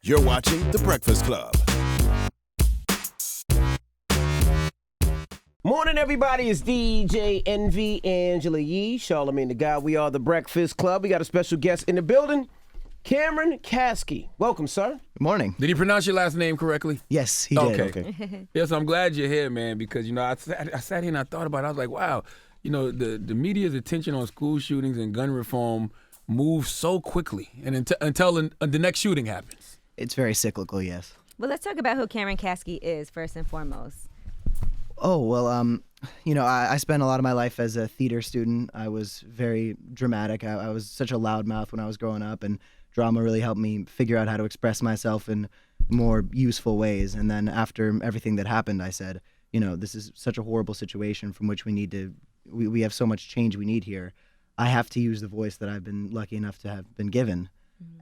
You're watching The Breakfast Club. Morning, everybody. It's DJ NV, Angela Yee, Charlamagne the God. We are The Breakfast Club. We got a special guest in the building, Cameron Kasky. Welcome, sir. Good morning. Did he pronounce your last name correctly? Yes, he did. Okay. Yes, I'm glad you're here, man, because, I sat here and I thought about it. I was like, wow, the media's attention on school shootings and gun reform moves so quickly and until the next shooting happens. It's very cyclical, yes. Well, let's talk about who Cameron Kasky is first and foremost. Oh, well, I spent a lot of my life as a theater student. I was very dramatic. I was such a loudmouth when I was growing up, and drama really helped me figure out how to express myself in more useful ways. And then after everything that happened, I said, this is such a horrible situation from which we have so much change we need here. I have to use the voice that I've been lucky enough to have been given,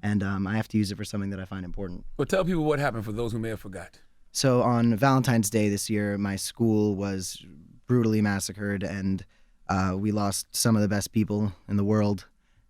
and I have to use it for something that I find important. Well, tell people what happened for those who may have forgot. So on Valentine's Day this year, my school was brutally massacred, and we lost some of the best people in the world.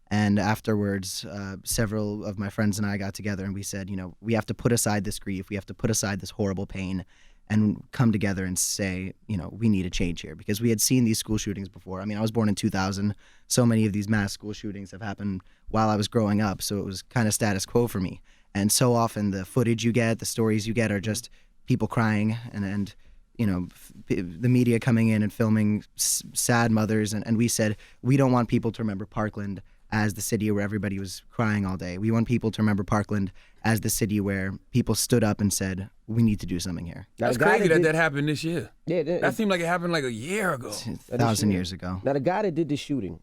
And afterwards, several of my friends and I got together and we said, we have to put aside this grief, we have to put aside this horrible pain, and come together and say, we need a change here. Because we had seen these school shootings before. I mean, I was born in 2000. So many of these mass school shootings have happened while I was growing up, so it was kind of status quo for me. And so often the footage you get, the stories you get are just people crying and the media coming in and filming sad mothers. And we said, we don't want people to remember Parkland as the city where everybody was crying all day. We want people to remember Parkland as the city where people stood up and said, we need to do something here. That's crazy that happened this year. Yeah, that seemed like it happened like a year ago. 1,000 years ago. Now, the guy that did the shooting,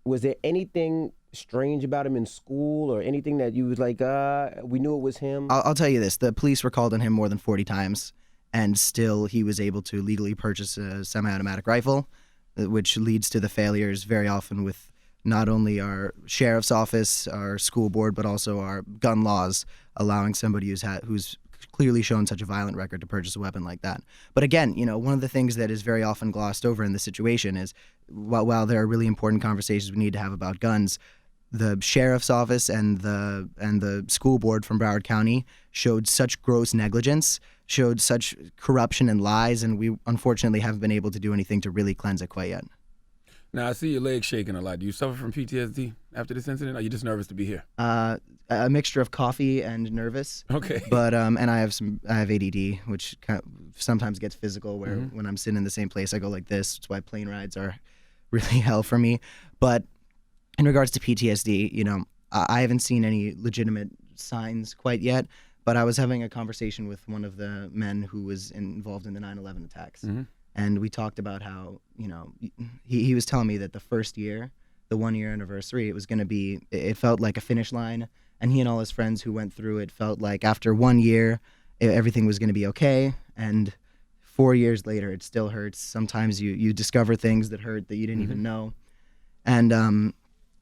was there anything strange about him in school or anything that you was like, we knew it was him? I'll tell you this. The police were called on him more than 40 times, and still he was able to legally purchase a semi-automatic rifle, which leads to the failures very often with not only our sheriff's office, our school board, but also our gun laws, allowing somebody who's clearly shown such a violent record to purchase a weapon like that. But again, one of the things that is very often glossed over in this situation is while there are really important conversations we need to have about guns, the sheriff's office and the school board from Broward County showed such gross negligence, showed such corruption and lies, and we unfortunately haven't been able to do anything to really cleanse it quite yet. Now, I see your legs shaking a lot. Do you suffer from PTSD after this incident, or are you just nervous to be here? A mixture of coffee and nervous. Okay. But and I have ADD, which kind of sometimes gets physical. Where when I'm sitting in the same place, I go like this. That's why plane rides are really hell for me. But in regards to PTSD, I haven't seen any legitimate signs quite yet. But I was having a conversation with one of the men who was involved in the 9/11 attacks. Mm-hmm. And we talked about how, he was telling me that the first year, the 1-year anniversary, it felt like a finish line. And he and all his friends who went through it felt like after 1 year, everything was going to be okay. And 4 years later, it still hurts. Sometimes you discover things that hurt that you didn't even know. And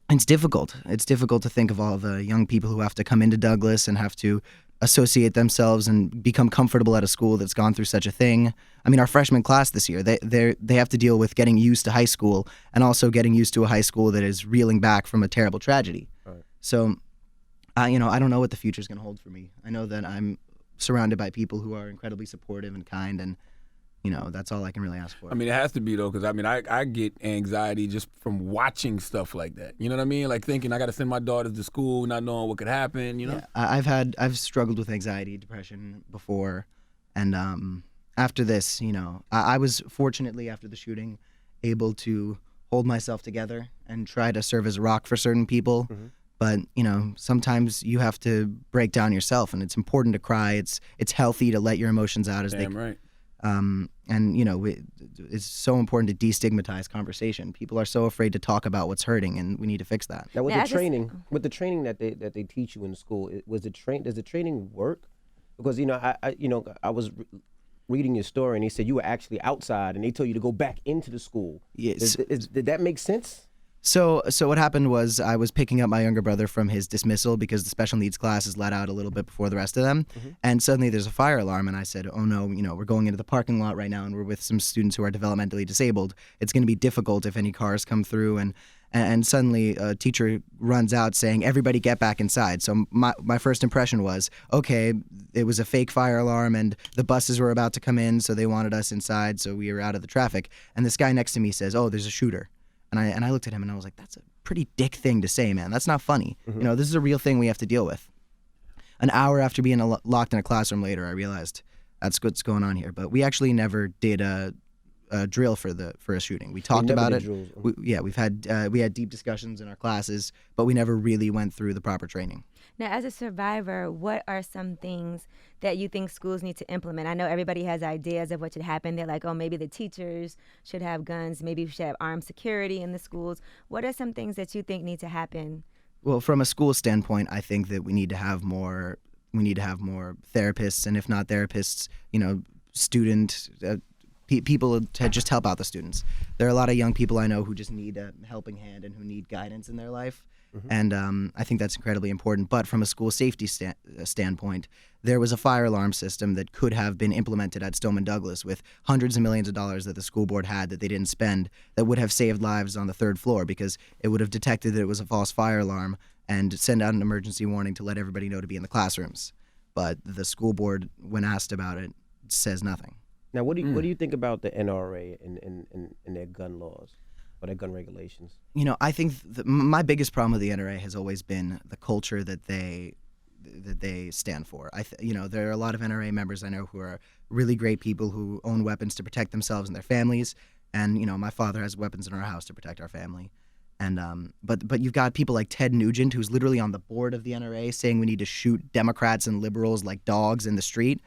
it's difficult. It's difficult to think of all the young people who have to come into Douglas and have to associate themselves and become comfortable at a school that's gone through such a thing. I mean, our freshman class this year, they have to deal with getting used to high school and also getting used to a high school that is reeling back from a terrible tragedy. Right. So, I don't know what the future is going to hold for me. I know that I'm surrounded by people who are incredibly supportive and kind, and that's all I can really ask for. I mean, it has to be, though, because, I get anxiety just from watching stuff like that. You know what I mean? Like thinking I got to send my daughters to school, not knowing what could happen, Yeah, I've struggled with anxiety, depression before. And after this, I was fortunately, after the shooting, able to hold myself together and try to serve as a rock for certain people. Mm-hmm. But, sometimes you have to break down yourself, and it's important to cry. It's healthy to let your emotions out. Damn right. It's so important to destigmatize conversation. People are so afraid to talk about what's hurting, and we need to fix that. Now, with the training that they teach you in school, does the training work? Because I was reading your story, and he said you were actually outside, and they told you to go back into the school. Yes. Did that make sense? So what happened was I was picking up my younger brother from his dismissal because the special needs class is let out a little bit before the rest of them. Mm-hmm. And suddenly there's a fire alarm, and I said, oh no, we're going into the parking lot right now, and we're with some students who are developmentally disabled. It's going to be difficult if any cars come through. and suddenly a teacher runs out saying, everybody get back inside. So my first impression was, okay, it was a fake fire alarm and the buses were about to come in, so they wanted us inside, so we were out of the traffic. And this guy next to me says, oh, there's a shooter. And I looked at him and I was like, that's a pretty dick thing to say, man. That's not funny. This is a real thing we have to deal with. An hour after being locked in a classroom later, I realized that's what's going on here. But we actually never did a drill for a shooting. We talked about it. We had deep discussions in our classes, but we never really went through the proper training. Now, as a survivor, what are some things that you think schools need to implement? I know everybody has ideas of what should happen. They're like, oh, maybe the teachers should have guns. Maybe we should have armed security in the schools. What are some things that you think need to happen? Well, from a school standpoint, I think that we need to have more therapists, and if not therapists, student people to just help out the students. There are a lot of young people I know who just need a helping hand and who need guidance in their life. And I think that's incredibly important. But from a school safety standpoint, there was a fire alarm system that could have been implemented at Stoneman Douglas with hundreds of millions of dollars that the school board had that they didn't spend, that would have saved lives on the third floor, because it would have detected that it was a false fire alarm and send out an emergency warning to let everybody know to be in the classrooms. But the school board, when asked about it, says nothing. Now, what do you think about the NRA and their gun laws or their gun regulations? I think my biggest problem with the NRA has always been the culture that they stand for. There are a lot of NRA members I know who are really great people who own weapons to protect themselves and their families. And my father has weapons in our house to protect our family. And but you've got people like Ted Nugent, who's literally on the board of the NRA, saying we need to shoot Democrats and liberals like dogs in the street.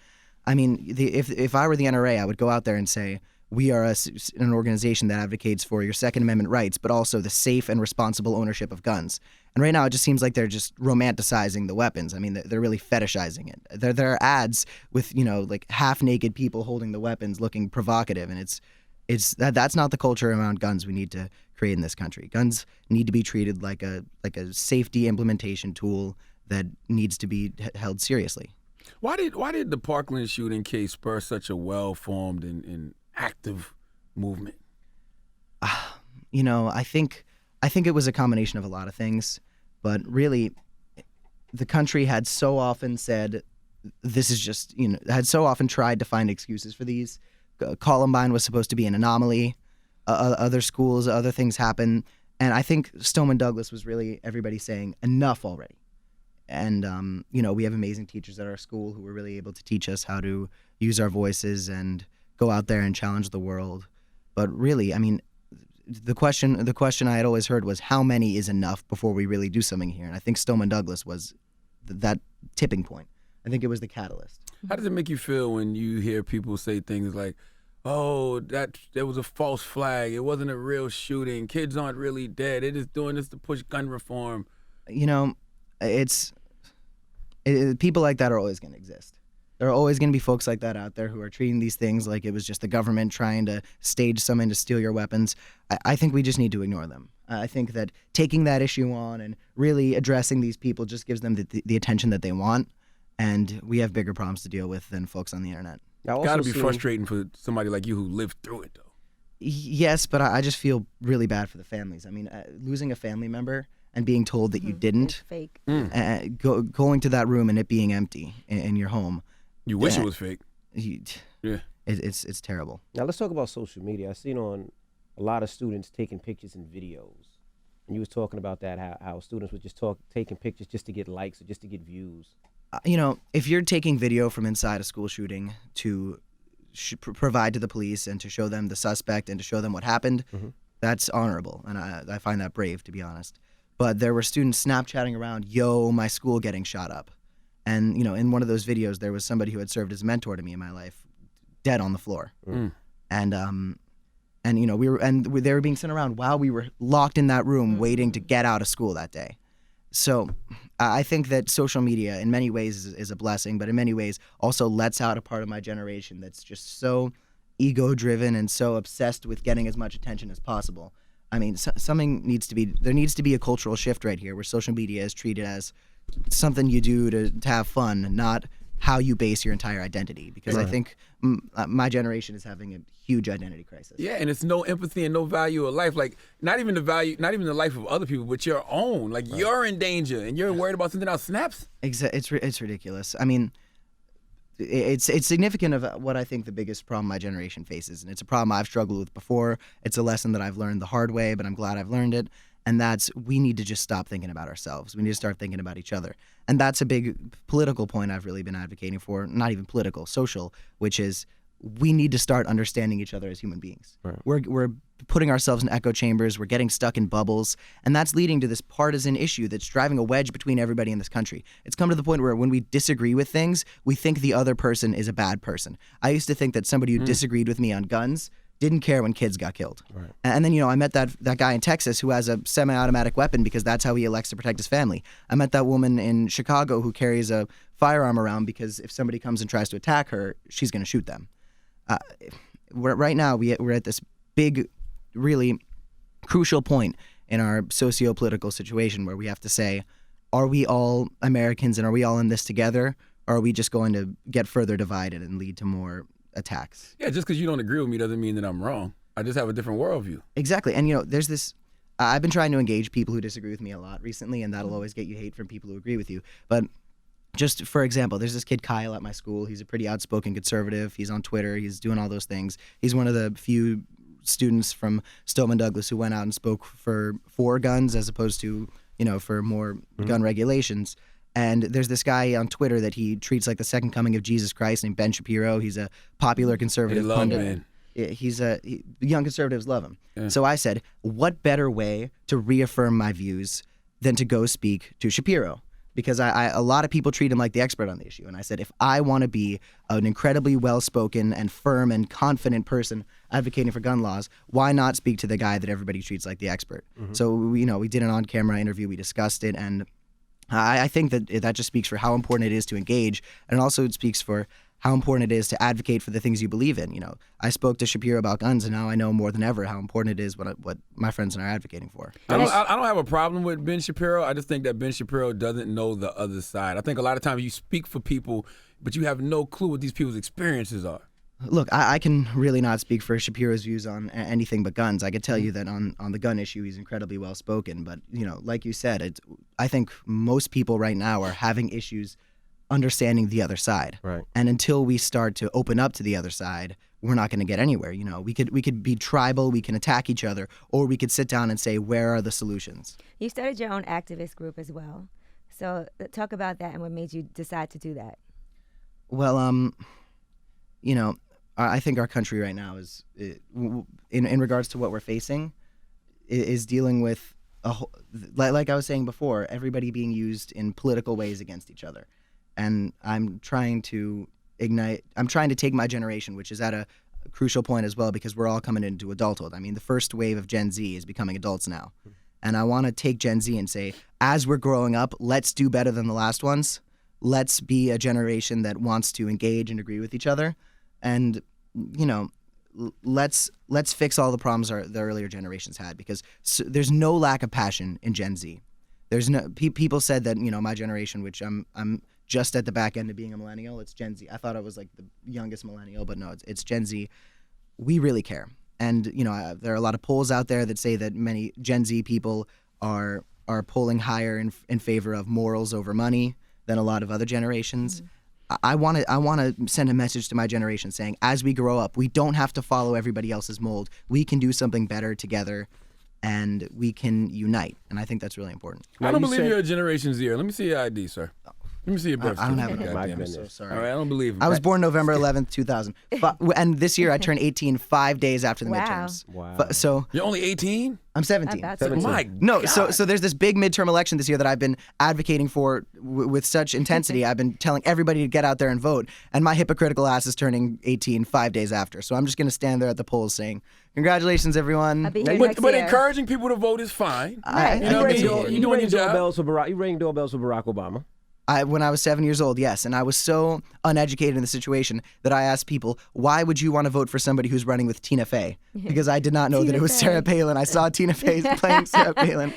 I mean, if I were the NRA, I would go out there and say, we are an organization that advocates for your Second Amendment rights, but also the safe and responsible ownership of guns. And right now, it just seems like they're just romanticizing the weapons. I mean, they're really fetishizing it. There are ads with, like half-naked people holding the weapons looking provocative, and that's not the culture around guns we need to create in this country. Guns need to be treated like a safety implementation tool that needs to be held seriously. Why did the Parkland shooting case spur such a well-formed and active movement? I think it was a combination of a lot of things, but really, the country had so often said, this is just, had so often tried to find excuses for these. Columbine was supposed to be an anomaly. Other schools, other things happen. And I think Stoneman Douglas was really everybody saying, enough already. And, we have amazing teachers at our school who were really able to teach us how to use our voices and go out there and challenge the world. But really, I mean, the question I had always heard was, how many is enough before we really do something here? And I think Stoneman Douglas was that tipping point. I think it was the catalyst. How does it make you feel when you hear people say things like, oh, there was a false flag, it wasn't a real shooting, kids aren't really dead, they're just doing this to push gun reform? People like that are always going to exist. There are always going to be folks like that out there who are treating these things like it was just the government trying to stage someone to steal your weapons. I think we just need to ignore them. I think that taking that issue on and really addressing these people just gives them the attention that they want, and we have bigger problems to deal with than folks on the internet. It's got to be frustrating for somebody like you who lived through it, though. Yes, but I just feel really bad for the families. I mean, losing a family member and being told that you didn't, It's fake. Going to that room and it being empty in your home. You wish it was fake. Yeah. It's terrible. Now let's talk about social media. I've seen on a lot of students taking pictures and videos. And you was talking about that, how students would just taking pictures just to get likes or just to get views. If you're taking video from inside a school shooting to provide to the police and to show them the suspect and to show them what happened, that's honorable. And I find that brave, to be honest. But there were students Snapchatting around, yo, my school getting shot up. And, in one of those videos, there was somebody who had served as a mentor to me in my life, dead on the floor. And they were being sent around while we were locked in that room waiting to get out of school that day. So I think that social media in many ways is a blessing, but in many ways also lets out a part of my generation that's just so ego-driven and so obsessed with getting as much attention as possible. I mean, there needs to be a cultural shift right here where social media is treated as something you do to have fun, not how you base your entire identity. Because I think my generation is having a huge identity crisis. Yeah, and it's no empathy and no value of life. Like not even the life of other people, but your own. Like you're in danger and you're worried about something else. Snaps. It's ridiculous. I mean, it's significant of what I think the biggest problem my generation faces, and it's a problem I've struggled with before. It's a lesson that I've learned the hard way, but I'm glad I've learned it. And that's, we need to just stop thinking about ourselves. We need to start thinking about each other. And that's a big political point I've really been advocating for, not even political, social, which is we need to start understanding each other as human beings. Right. We're putting ourselves in echo chambers, we're getting stuck in bubbles, and that's leading to this partisan issue that's driving a wedge between everybody in this country. It's come to the point where when we disagree with things, we think the other person is a bad person. I used to think that somebody who disagreed with me on guns didn't care when kids got killed. Right. And then, you know, I met that guy in Texas who has a semi-automatic weapon because that's how he elects to protect his family. I met that woman in Chicago who carries a firearm around because if somebody comes and tries to attack her, she's going to shoot them. Right now, we're at this big, really crucial point in our socio-political situation where we have to say, are we all Americans and are we all in this together, or are we just going to get further divided and lead to more attacks? Yeah, just because you don't agree with me doesn't mean that I'm wrong. I just have a different worldview. Exactly. And, you know, there's this, I've been trying to engage people who disagree with me a lot recently, and that'll always get you hate from people who agree with you. But just for example, there's this kid Kyle at my school. He's a pretty outspoken conservative. He's on Twitter. He's doing all those things. He's one of the few students from Stoneman Douglas who went out and spoke for guns as opposed to, you know, for more gun regulations. And there's this guy on Twitter that he treats like the second coming of Jesus Christ named Ben Shapiro. He's a popular conservative pundit. Man. Young conservatives love him. Yeah. So I said, what better way to reaffirm my views than to go speak to Shapiro? Because a lot of people treat him like the expert on the issue. And I said, if I want to be an incredibly well-spoken and firm and confident person advocating for gun laws, why not speak to the guy that everybody treats like the expert? So, we did an on-camera interview. We discussed it. And I think that just speaks for how important it is to engage. And also it speaks for how important it is to advocate for the things you believe in. You know, I spoke to Shapiro about guns, and now I know more than ever how important it is what my friends and I are advocating for. I don't have a problem with Ben Shapiro. I just think that Ben Shapiro doesn't know the other side. I think a lot of times you speak for people, but you have no clue what these people's experiences are. Look, I can really not speak for Shapiro's views on anything but guns. I could tell you that on the gun issue, he's incredibly well-spoken. But, you know, like you said, I think most people right now are having issues understanding the other side. Right. And until we start to open up to the other side, we're not going to get anywhere. You know, we could be tribal, we can attack each other, or we could sit down and say, where are the solutions? You started your own activist group as well. So talk about that and what made you decide to do that. Well, you know, I think our country right now is, in regards to what we're facing, is dealing with, like I was saying before, everybody being used in political ways against each other. And I'm trying to take my generation, which is at a crucial point as well, because we're all coming into adulthood. I mean, the first wave of Gen Z is becoming adults now. And I want to take Gen Z and say, as we're growing up, let's do better than the last ones. Let's be a generation that wants to engage and agree with each other. And, you know, let's fix all the problems the earlier generations had, because there's no lack of passion in Gen Z. There's no people said that, you know, my generation, which I'm just at the back end of being a millennial, it's Gen Z. I thought I was like the youngest millennial, but no, it's Gen Z. We really care. And, you know, there are a lot of polls out there that say that many Gen Z people are polling higher in favor of morals over money than a lot of other generations. I want to send a message to my generation saying, as we grow up, we don't have to follow everybody else's mold. We can do something better together, and we can unite. And I think that's really important. I don't believe you're a Generation Z. Let me see your ID, sir. Let me see your birth I don't have certificate. it. My I'm goodness. so sorry. All right, I don't believe him. I was born November 11th, 2000. And this year I turned 18 5 days after the Wow. midterms. Wow. So You're only 18? I'm 17. That's Seventeen. My No, God. so there's this big midterm election this year that I've been advocating for with such intensity. I've been telling everybody to get out there and vote, and my hypocritical ass is turning 18 5 days after. So I'm just going to stand there at the polls saying, congratulations, everyone. I'll be here But, next but year. encouraging people to vote is fine. Right. You know what I mean? You You're doing your job. rang doorbells for Barack Obama. When I was 7 years old, yes, and I was so uneducated in the situation that I asked people, why would you want to vote for somebody who's running with Tina Fey? Because I did not know that it was Tina Sarah Fey. Palin. I saw Tina Fey playing Sarah Palin.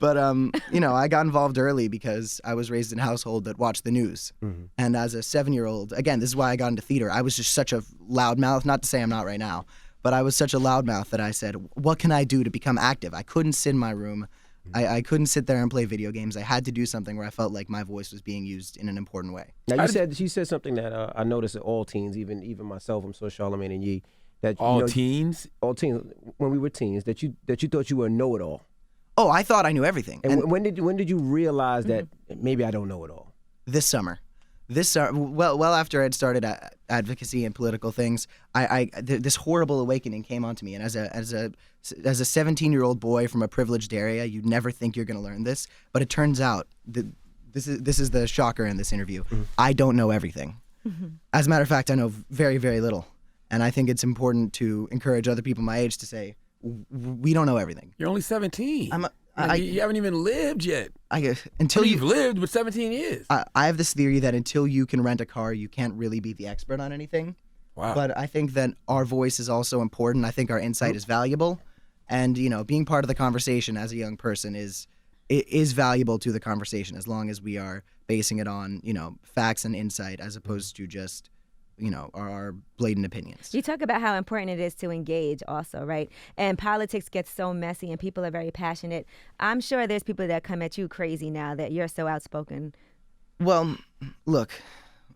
But I got involved early because I was raised in a household that watched the news. And as a 7-year-old, again, this is why I got into theater. I was just such a loudmouth, not to say I'm not right now, but I was such a loudmouth that I said, what can I do to become active? I couldn't sit in my room. I couldn't sit there and play video games. I had to do something where I felt like my voice was being used in an important way. Now you said something that I noticed that all teens, even myself, I'm so Charlamagne and Yee, that teens, when we were teens, that you thought you were a know-it-all. Oh, I thought I knew everything. And when did you realize that maybe I don't know it all? This summer. Well after I'd started advocacy and political things, this horrible awakening came onto me. And as a 17-year-old boy from a privileged area, you'd never think you're going to learn this, but it turns out that this is the shocker in this interview. I don't know everything. As a matter of fact, I know very, very little, and I think it's important to encourage other people my age to say we don't know everything. You're only 17. You haven't even lived yet. You've lived with 17 years. I have this theory that until you can rent a car, you can't really be the expert on anything. Wow. But I think that our voice is also important. I think our insight is valuable. And, being part of the conversation as a young person is valuable to the conversation as long as we are basing it on, facts and insight as opposed to just, our blatant opinions. You talk about how important it is to engage also, right? And politics gets so messy and people are very passionate. I'm sure there's people that come at you crazy now that you're so outspoken. Well, look,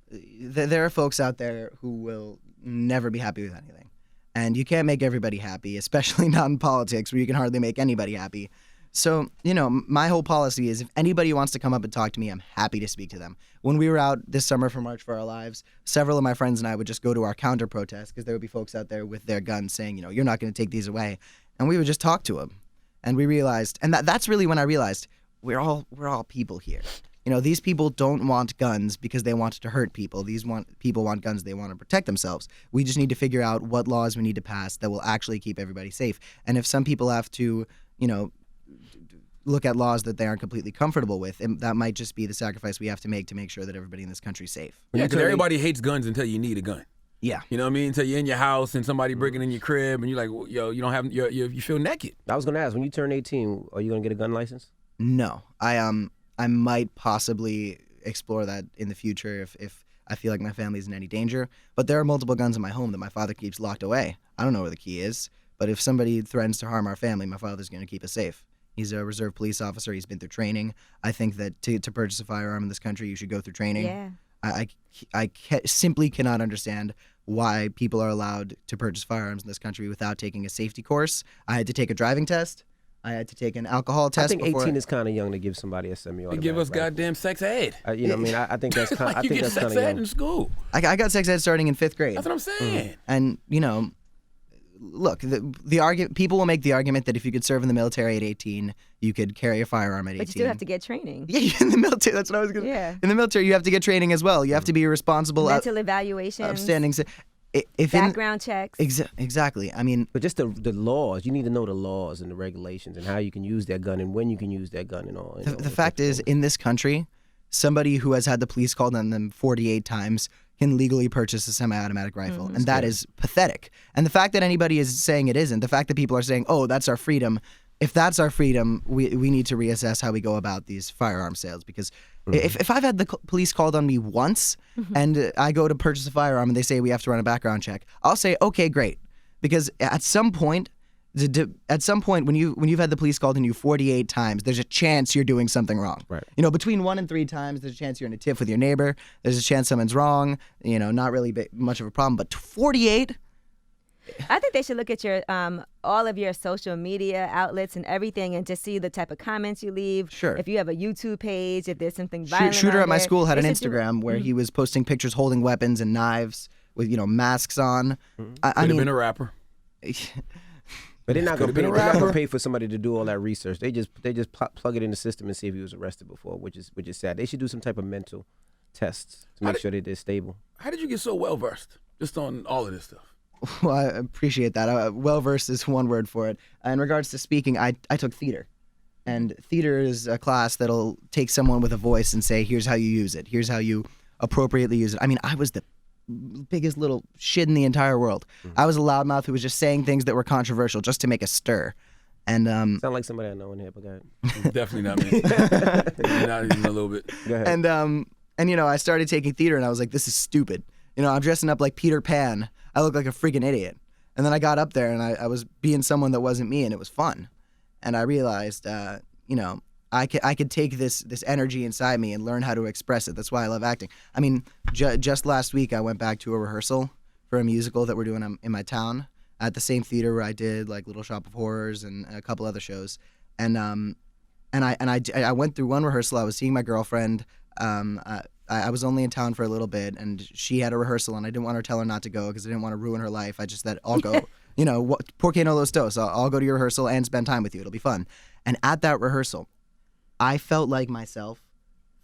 there are folks out there who will never be happy with anything. And you can't make everybody happy, especially not in politics where you can hardly make anybody happy. So, my whole policy is if anybody wants to come up and talk to me, I'm happy to speak to them. When we were out this summer for March for Our Lives, several of my friends and I would just go to our counter protest because there would be folks out there with their guns saying, you're not going to take these away. And we would just talk to them. And we realized, and that's really when I realized we're all people here. These people don't want guns because they want to hurt people. People want guns, they want to protect themselves. We just need to figure out what laws we need to pass that will actually keep everybody safe. And if some people have to, look at laws that they aren't completely comfortable with, and that might just be the sacrifice we have to make sure that everybody in this country is safe. Yeah, because everybody hates guns until you need a gun. Yeah. You know what I mean? Until you're in your house and somebody breaking in your crib and you're like, well, you don't have, you feel naked. I was going to ask, when you turn 18, are you going to get a gun license? No. I might possibly explore that in the future if I feel like my family's in any danger. But there are multiple guns in my home that my father keeps locked away. I don't know where the key is, but if somebody threatens to harm our family, my father's going to keep us safe. He's a reserve police officer. He's been through training. I think that to purchase a firearm in this country, you should go through training. Yeah. I simply cannot understand why people are allowed to purchase firearms in this country without taking a safety course. I had to take a driving test. I had to take an alcohol test. I think 18 is kind of young to give somebody a semi-automatic. They give us rifle. goddamn sex ed. I think that's kind. Like I you think get that's sex kind of ed young. in school. I got sex ed starting in 5th grade. That's what I'm saying. And look, the argument, people will make the argument that if you could serve in the military at 18, you could carry a firearm at 18. But you still have to get training. Yeah, in the military. That's what I was going to. Yeah. In the military, you have to get training as well. You have to be a responsible, Mental evaluations, upstanding. background checks. Exactly. I mean, But just the laws, you need to know the laws and the regulations and how you can use that gun and when you can use that gun and all. the fact is, in this country, somebody who has had the police called on them 48 times can legally purchase a semi-automatic rifle, and that is pathetic. And the fact that anybody is saying it isn't, the fact that people are saying, oh, that's our freedom, if that's our freedom, we need to reassess how we go about these firearm sales, because if I've had the police called on me once and I go to purchase a firearm and they say we have to run a background check, I'll say, okay, great, because at some point when you've had the police called on you 48 times, there's a chance you're doing something wrong. Right. Between 1 and 3 times, there's a chance you're in a tiff with your neighbor. There's a chance someone's wrong. Not really much of a problem. But 48. I think they should look at your all of your social media outlets and everything, and just see the type of comments you leave. Sure. If you have a YouTube page, if there's something violent. Shooter on at my there, school had an they should Instagram where he was posting pictures holding weapons and knives with masks on. I mean, been a rapper. But they're not going Could've been a to rapper. pay for somebody to do all that research. They just plug it in the system and see if he was arrested before, which is sad. They should do some type of mental tests to make sure that they're stable. How did you get so well versed just on all of this stuff? Well, I appreciate that. Well-versed is one word for it. In regards to speaking, I took theater. And theater is a class that'll take someone with a voice and say, here's how you use it. Here's how you appropriately use it. I mean, I was the biggest little shit in the entire world. I was a loudmouth who was just saying things that were controversial just to make a stir. And Sound like somebody I know in here, but go ahead. Definitely not me. Not even a little bit. Go ahead. and you know, I started taking theater, and I was like, this is stupid. You know, I'm dressing up like Peter Pan. I look like a freaking idiot. And then I got up there, and I was being someone that wasn't me, and it was fun. And I realized, you know, I could take this energy inside me and learn how to express it. That's why I love acting. I mean, just last week I went back to a rehearsal for a musical that we're doing in my town at the same theater where I did like Little Shop of Horrors and a couple other shows. And I went through one rehearsal. I was seeing my girlfriend. I was only in town for a little bit, and she had a rehearsal, and I didn't want her to tell her not to go because I didn't want to ruin her life. I just said, I'll go. You know, porque no los dos. I'll go to your rehearsal and spend time with you. It'll be fun. And at that rehearsal, I felt like myself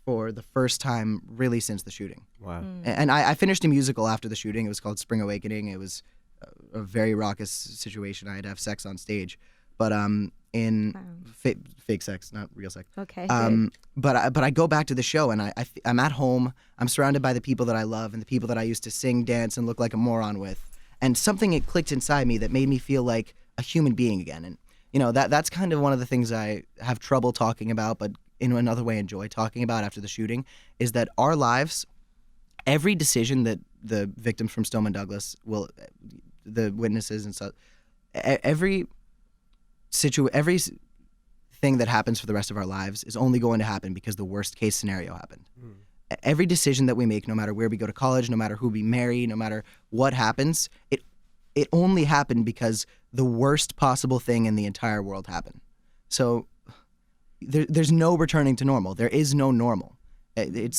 for the first time really since the shooting. Wow. And I finished a musical after the shooting. It was called Spring Awakening. It was a very raucous situation. I had to have sex on stage. But fake sex, not real sex. Okay. But I go back to the show, and I'm at home. I'm surrounded by the people that I love and the people that I used to sing, dance, and look like a moron with. And something it clicked inside me that made me feel like a human being again. And you know, that's kind of one of the things I have trouble talking about, but in another way enjoy talking about after the shooting, is that our lives, every decision that the victims from Stoneman Douglas the witnesses and stuff, every thing that happens for the rest of our lives is only going to happen because the worst case scenario happened. Every decision that we make, no matter where we go to college, no matter who we marry, no matter what happens, it only happened because the worst possible thing in the entire world happened. So there's no returning to normal. There is no normal. You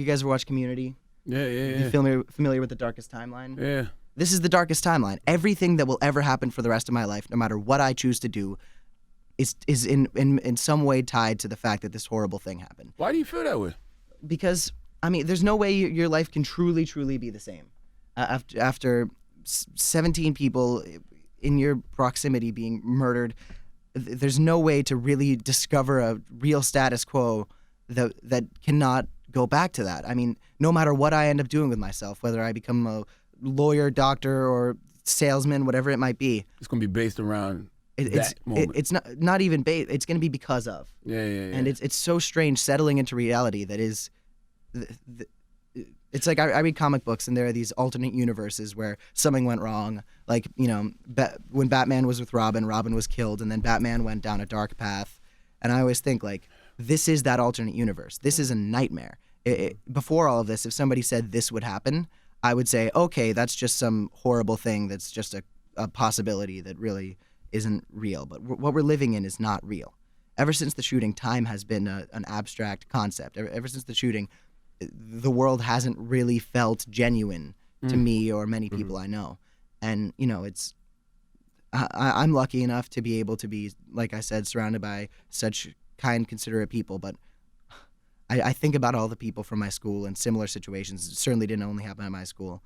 guys ever watch Community? Yeah. You familiar with the darkest timeline? Yeah. This is the darkest timeline. Everything that will ever happen for the rest of my life, no matter what I choose to do, is in some way tied to the fact that this horrible thing happened. Why do you feel that way? Because, I mean, there's no way your life can truly be the same. After 17 people in your proximity being murdered, there's no way to really discover a real status quo that cannot go back to that. I mean, no matter what I end up doing with myself, whether I become a lawyer, doctor, or salesman, whatever it might be, it's going to be based around that moment. It's not even based. It's going to be because of. Yeah. And it's so strange settling into reality that is. It's like I read comic books, and there are these alternate universes where something went wrong. Like, you know, when Batman was with Robin was killed, and then Batman went down a dark path. And I always think, like, this is that alternate universe. This is a nightmare. Before all of this, if somebody said this would happen, I would say, okay, that's just some horrible thing that's just a possibility that really isn't real. But what we're living in is not real. Ever since the shooting, time has been an abstract concept. Ever since the shooting, the world hasn't really felt genuine to me or many people I know. And, you know, I'm lucky enough to be able to be, like I said, surrounded by such kind, considerate people. But I think about all the people from my school in similar situations. It certainly didn't only happen at my school,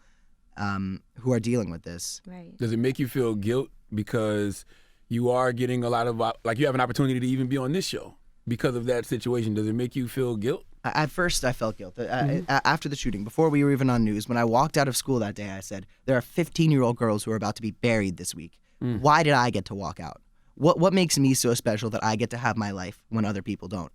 who are dealing with this. Right. Does it make you feel guilt because you are getting a lot of, like, you have an opportunity to even be on this show because of that situation? Does it make you feel guilt? At first, I felt guilt. After the shooting, before we were even on news, when I walked out of school that day, I said, there are 15-year-old girls who are about to be buried this week. Why did I get to walk out? What makes me so special that I get to have my life when other people don't?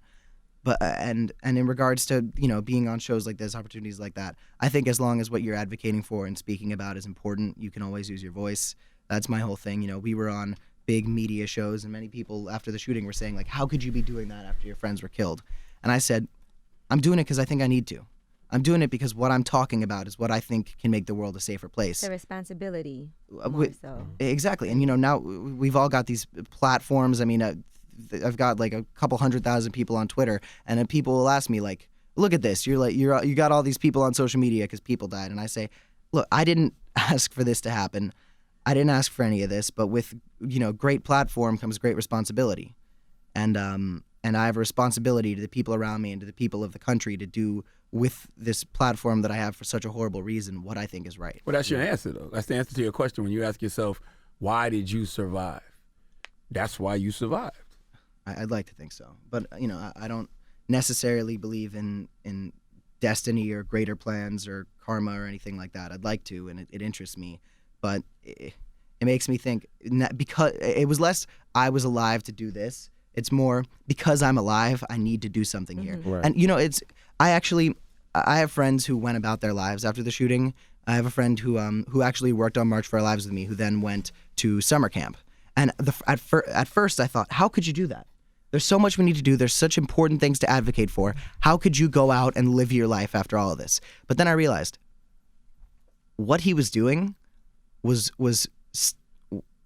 But and in regards to, you know, being on shows like this, opportunities like that, I think as long as what you're advocating for and speaking about is important, you can always use your voice. That's my whole thing. You know, we were on big media shows, and many people after the shooting were saying, like, how could you be doing that after your friends were killed? And I said, I'm doing it because I think I need to. I'm doing it because what I'm talking about is what I think can make the world a safer place. The responsibility, more so. Exactly. And, you know, now we've all got these platforms. I mean, I've got like a couple 100,000 people on Twitter, and then people will ask me, like, look at this. You got all these people on social media because people died. And I say, look, I didn't ask for this to happen. I didn't ask for any of this, but with, you know, great platform comes great responsibility. And I have a responsibility to the people around me and to the people of the country to do with this platform that I have for such a horrible reason what I think is right. Well, that's your answer, though. That's the answer to your question when you ask yourself, why did you survive? That's why you survived. I'd like to think so. But, you know, I don't necessarily believe in destiny or greater plans or karma or anything like that. I'd like to, and it interests me. But It makes me think because it was less I was alive to do this. It's more because I'm alive, I need to do something here. Right. And I have friends who went about their lives after the shooting. I have a friend who actually worked on March for Our Lives with me, who then went to summer camp. And at first I thought, how could you do that? There's so much we need to do. There's such important things to advocate for. How could you go out and live your life after all of this? But then I realized what he was doing was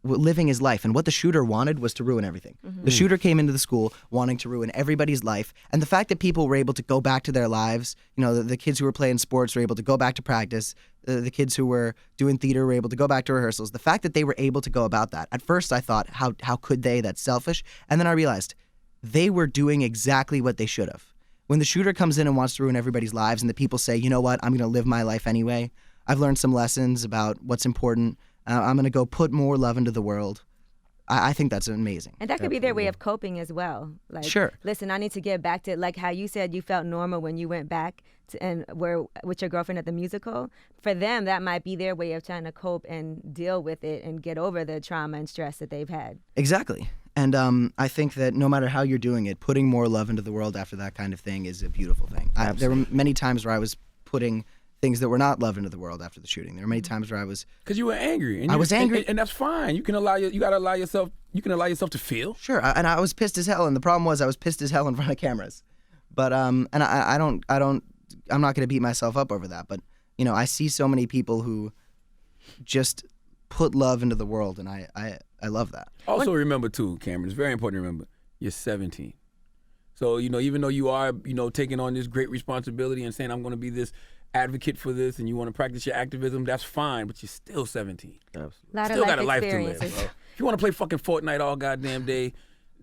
living his life, and what the shooter wanted was to ruin everything. The shooter came into the school wanting to ruin everybody's life, and the fact that people were able to go back to their lives, the kids who were playing sports were able to go back to practice, the kids who were doing theater were able to go back to rehearsals. The fact that they were able to go about that, at first I thought, how could they? That's selfish. And then I realized they were doing exactly what they should have. When the shooter comes in and wants to ruin everybody's lives, and the people say, you know what, I'm going to live my life anyway. I've learned some lessons about what's important. I'm going to go put more love into the world. I think that's amazing. And that could be their way of coping as well. Like, sure. Listen, I need to get back to, like how you said you felt normal when you went back and were with your girlfriend at the musical. For them, that might be their way of trying to cope and deal with it and get over the trauma and stress that they've had. Exactly. And I think that no matter how you're doing it, putting more love into the world after that kind of thing is a beautiful thing. There were many times where I was putting things that were not love into the world after the shooting. There were many times where I was... Because you were angry. And I was angry. And that's fine. You can allow yourself to feel. Sure. And I was pissed as hell. And the problem was I was pissed as hell in front of cameras. But, I'm not going to beat myself up over that. But, I see so many people who just put love into the world. And I love that. Also remember too, Cameron, it's very important to remember, you're 17. So, even though you are, taking on this great responsibility and saying, I'm going to be this advocate for this, and you want to practice your activism, that's fine, but you're still 17. Absolutely. Still got a life to live, bro. If you want to play fucking Fortnite all goddamn day,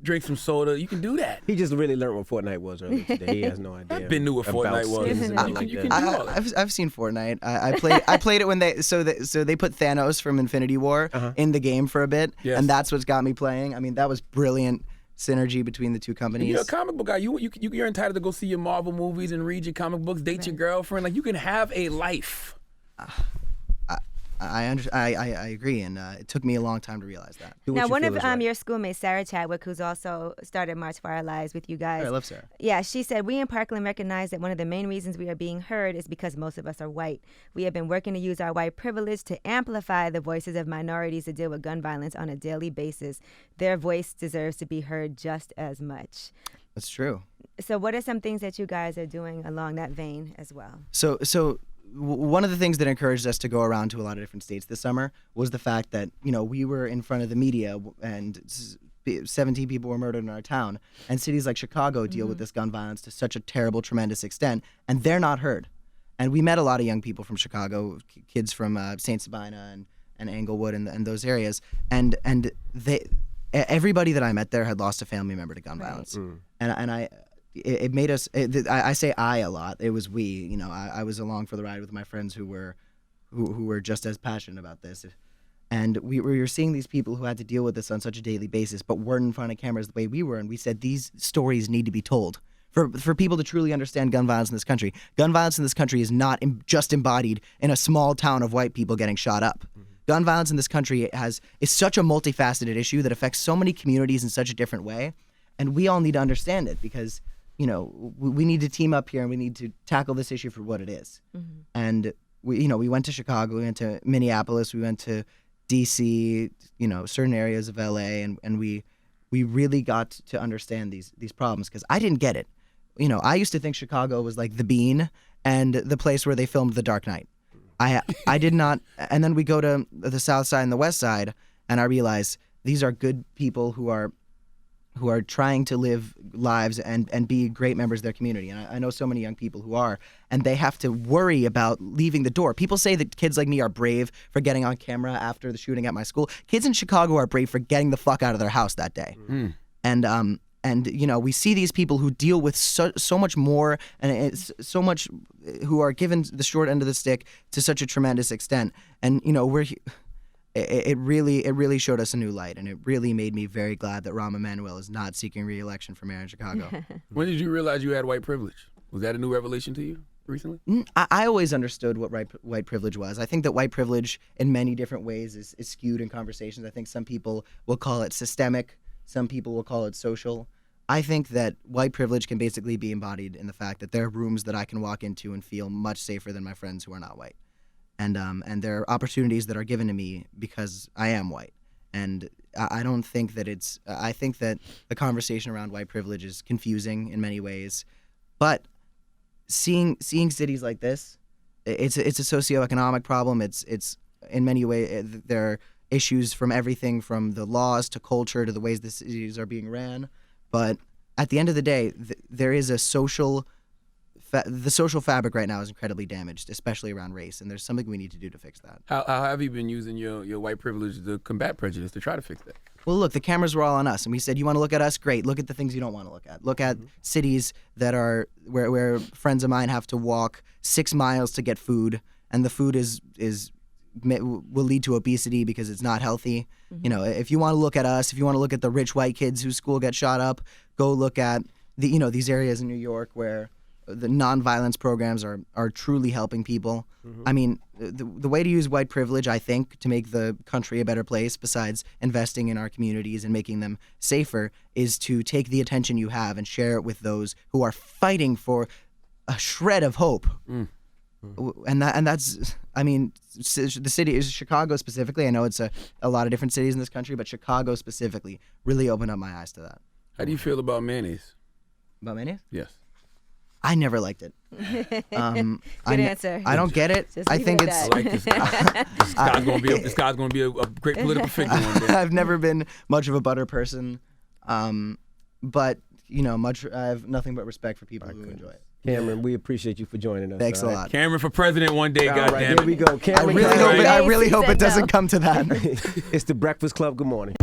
drink some soda, you can do that. He just really learned what Fortnite was earlier today. He has no idea. I've been knew what Fortnite was. You can do all that. I've seen Fortnite. I played it when they put Thanos from Infinity War in the game for a bit, and that's what's got me playing. I mean, that was brilliant synergy between the two companies. You're a comic book guy. You're entitled to go see your Marvel movies and read your comic books, date your girlfriend. Like, you can have a life. I agree, and it took me a long time to realize that. Now, one of your schoolmates, Sarah Chadwick, who's also started March for Our Lives with you guys. I love Sarah. Yeah, she said, we in Parkland recognize that one of the main reasons we are being heard is because most of us are white. We have been working to use our white privilege to amplify the voices of minorities that deal with gun violence on a daily basis. Their voice deserves to be heard just as much. That's true. So what are some things that you guys are doing along that vein as well? So one of the things that encouraged us to go around to a lot of different states this summer was the fact that, we were in front of the media and 17 people were murdered in our town, and cities like Chicago deal with this gun violence to such a terrible, tremendous extent, and they're not heard. And we met a lot of young people from Chicago, kids from St. Sabina and Englewood and those areas, and everybody that I met there had lost a family member to gun violence. And it made us. I say I a lot. It was we. I was along for the ride with my friends who were just as passionate about this, and we were seeing these people who had to deal with this on such a daily basis, but weren't in front of cameras the way we were. And we said these stories need to be told for people to truly understand gun violence in this country. Gun violence in this country is not just embodied in a small town of white people getting shot up. Gun violence in this country is such a multifaceted issue that affects so many communities in such a different way, and we all need to understand it because. We need to team up here and we need to tackle this issue for what it is. And we went to Chicago, we went to Minneapolis, we went to DC, certain areas of LA, and we really got to understand these problems because I didn't get it. I used to think Chicago was like the Bean and the place where they filmed The Dark Knight. I did not. And then we go to the South Side and the West Side, and I realize these are good people who are trying to live lives and be great members of their community. And I know so many young people who are, and they have to worry about leaving the door. People say that kids like me are brave for getting on camera after the shooting at my school. Kids in Chicago are brave for getting the fuck out of their house that day. And we see these people who deal with so much more, and it's so much who are given the short end of the stick to such a tremendous extent. And It really showed us a new light, and it really made me very glad that Rahm Emanuel is not seeking re-election for mayor in Chicago. When did you realize you had white privilege? Was that a new revelation to you? recently? I always understood what white privilege was. I think that white privilege in many different ways is skewed in conversations. I think some people will call it systemic. Some people will call it social. I think that white privilege can basically be embodied in the fact that there are rooms that I can walk into and feel much safer than my friends who are not white. And there are opportunities that are given to me because I am white. And I don't think that I think that the conversation around white privilege is confusing in many ways. But seeing cities like this, it's a socioeconomic problem. It's in many ways, there are issues from everything from the laws to culture to the ways the cities are being ran. But at the end of the day, there is a social the social fabric right now is incredibly damaged, especially around race, and there's something we need to do to fix that. How have you been using your white privilege to combat prejudice, to try to fix that? Well, look, the cameras were all on us, and we said, you want to look at us? Great. Look at the things you don't want to look at. Look at cities that are where friends of mine have to walk 6 miles to get food, and the food will lead to obesity because it's not healthy. You know, if you want to look at us, if you want to look at the rich white kids whose school gets shot up, go look at these areas in New York where the nonviolence programs are truly helping people. I mean, the way to use white privilege, I think, to make the country a better place, besides investing in our communities and making them safer, is to take the attention you have and share it with those who are fighting for a shred of hope. And that's, I mean, the city is Chicago specifically. I know it's a lot of different cities in this country, but Chicago specifically really opened up my eyes to that. How do you feel about mayonnaise? About mayonnaise? Yes. I never liked it. Good answer. I don't get it. Just I leave think it it's. at I like this guy. This guy's gonna be a great political figure one day. I've never been much of a butter person, but I have nothing but respect for people who enjoy it. Cameron, we appreciate you for joining us. Thanks a lot. Cameron for president one day, All right, goddamn here we go. Cameron, I really hope it it doesn't come to that. It's the Breakfast Club. Good morning.